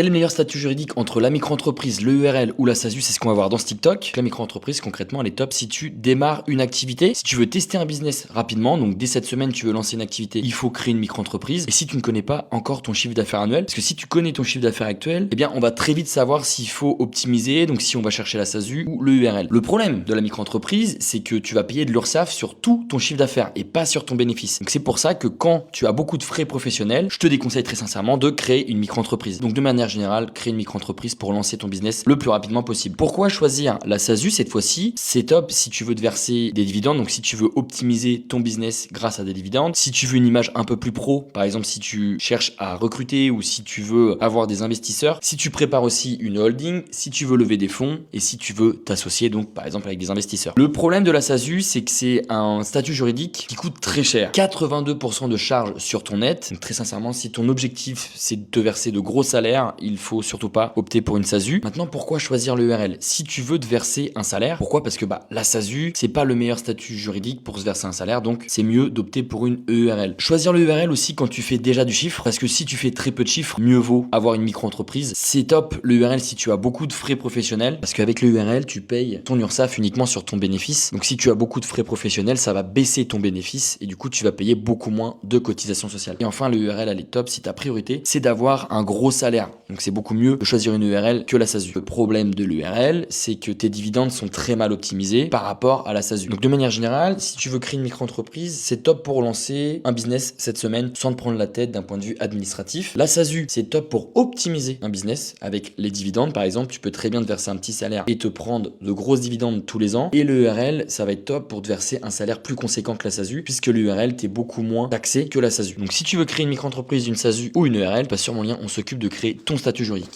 Quel est le meilleur statut juridique entre la micro-entreprise, le URL ou la SASU? C'est ce qu'on va voir dans ce TikTok. La micro-entreprise, concrètement, elle est top si tu démarres une activité. Si tu veux tester un business rapidement, donc dès cette semaine, tu veux lancer une activité, il faut créer une micro-entreprise. Et si tu ne connais pas encore ton chiffre d'affaires annuel, parce que si tu connais ton chiffre d'affaires actuel, eh bien, on va très vite savoir s'il faut optimiser, donc si on va chercher la SASU ou le URL. Le problème de la micro-entreprise, c'est que tu vas payer de l'URSSAF sur tout ton chiffre d'affaires et pas sur ton bénéfice. Donc c'est pour ça que quand tu as beaucoup de frais professionnels, je te déconseille très sincèrement de créer une micro-entreprise. Donc de manière générale, créer une micro-entreprise pour lancer ton business le plus rapidement possible. Pourquoi choisir la SASU cette fois-ci? C'est top si tu veux te verser des dividendes, donc si tu veux optimiser ton business grâce à des dividendes. Si tu veux une image un peu plus pro, par exemple si tu cherches à recruter ou si tu veux avoir des investisseurs, si tu prépares aussi une holding, si tu veux lever des fonds et si tu veux t'associer donc par exemple avec des investisseurs. Le problème de la SASU, c'est que c'est un statut juridique qui coûte très cher. 82% de charges sur ton net. Donc très sincèrement, si ton objectif c'est de te verser de gros salaires, il faut surtout pas opter pour une SASU. Maintenant, pourquoi choisir le URL? Si tu veux te verser un salaire, pourquoi? Parce que la SASU, c'est pas le meilleur statut juridique pour se verser un salaire, donc c'est mieux d'opter pour une EURL. Choisir le URL aussi quand tu fais déjà du chiffre, parce que si tu fais très peu de chiffres, mieux vaut avoir une micro-entreprise. C'est top le URL si tu as beaucoup de frais professionnels, parce qu'avec le URL, tu payes ton URSSAF uniquement sur ton bénéfice. Donc si tu as beaucoup de frais professionnels, ça va baisser ton bénéfice et du coup, tu vas payer beaucoup moins de cotisations sociales. Et enfin, le URL, elle est top si ta priorité, c'est d'avoir un gros salaire. Donc c'est beaucoup mieux de choisir une URL que la SASU. Le problème de l'URL, c'est que tes dividendes sont très mal optimisés par rapport à la SASU. Donc de manière générale, si tu veux créer une micro-entreprise, c'est top pour lancer un business cette semaine sans te prendre la tête d'un point de vue administratif. La SASU, c'est top pour optimiser un business avec les dividendes. Par exemple, tu peux très bien te verser un petit salaire et te prendre de grosses dividendes tous les ans. Et le URL, ça va être top pour te verser un salaire plus conséquent que la SASU, puisque l'URL, t'es beaucoup moins taxé que la SASU. Donc si tu veux créer une micro-entreprise, une SASU ou une URL, passe sur mon lien, on s'occupe de créer ton statut juridique.